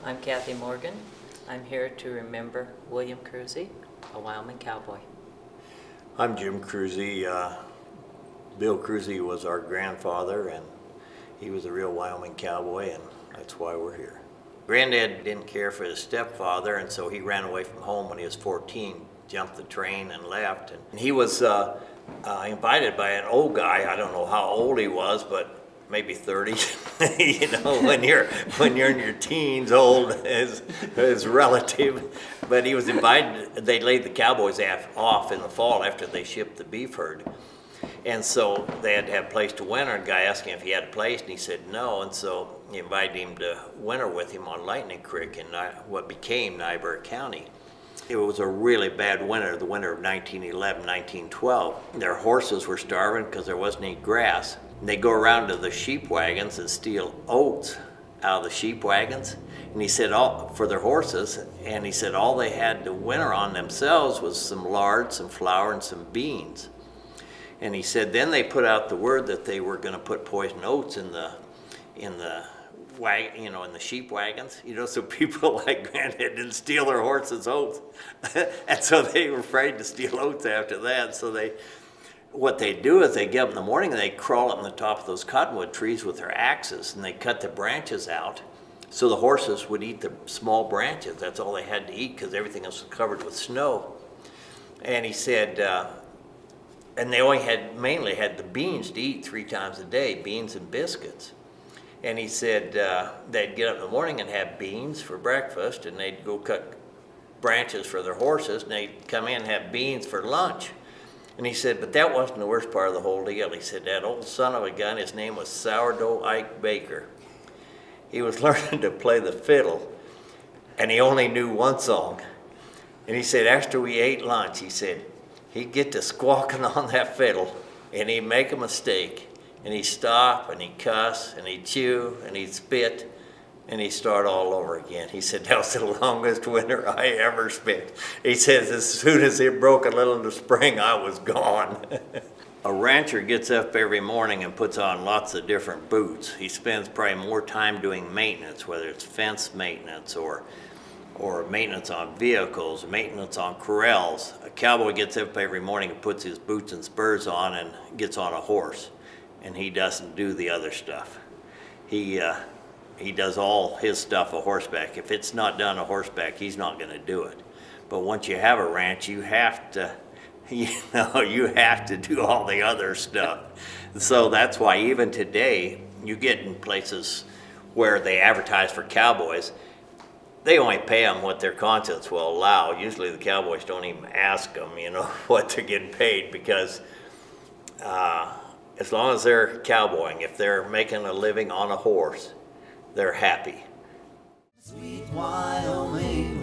I'm Kathy Morgan. I'm here to remember William Kruse, a Wyoming cowboy. I'm Jim Kruse. Bill Kruse was our grandfather, and he was a real Wyoming cowboy, and that's why we're here. Granddad didn't care for his stepfather, and so he ran away from home when he was 14, jumped the train and left. And he was invited by an old guy. I don't know how old he was, but maybe 30. when you're in your teens, old is relative. But he was invited. They laid the cowboys off in the fall after they shipped the beef herd, and so they had to have a place to winter. And the guy asked him if he had a place, and he said no. And so he invited him to winter with him on Lightning Creek in what became Niobrara County. It was a really bad winter, the winter of 1911, 1912. Their horses were starving because there wasn't any grass. They go around to the sheep wagons and steal oats out of the sheep wagons. And he said, for their horses, and he said all they had to winter on themselves was some lard, some flour, and some beans. And he said then they put out the word that they were going to put poison oats in the wagon, in the sheep wagons, so people like Granddad didn't steal their horses' oats. And so they were afraid to steal oats after that. So what they do is they get up in the morning and they crawl up on the top of those cottonwood trees with their axes, and they cut the branches out so the horses would eat the small branches. That's all they had to eat because everything else was covered with snow. And he said, and they mainly had the beans to eat 3 times a day, beans and biscuits. And he said they'd get up in the morning and have beans for breakfast, and they'd go cut branches for their horses, and they'd come in and have beans for lunch. And he said, but that wasn't the worst part of the whole deal. He said that old son of a gun, his name was Sourdough Ike Baker. He was learning to play the fiddle, and he only knew one song. And he said after we ate lunch, he said, he'd get to squawking on that fiddle, and he'd make a mistake, and he'd stop, and he'd cuss, and he'd chew, and he'd spit, and he'd start all over again. He said, that was the longest winter I ever spent. He says, as soon as it broke a little in the spring, I was gone. A rancher gets up every morning and puts on lots of different boots. He spends probably more time doing maintenance, whether it's fence maintenance or maintenance on vehicles, maintenance on corrals. A cowboy gets up every morning and puts his boots and spurs on and gets on a horse, and he doesn't do the other stuff. He does all his stuff a horseback. If it's not done a horseback, he's not going to do it. But once you have a ranch, you have to do all the other stuff. So that's why even today, you get in places where they advertise for cowboys, they only pay them what their conscience will allow. Usually the cowboys don't even ask them, what they're getting paid, because as long as they're cowboying, if they're making a living on a horse, they're happy. Sweet Wyoming.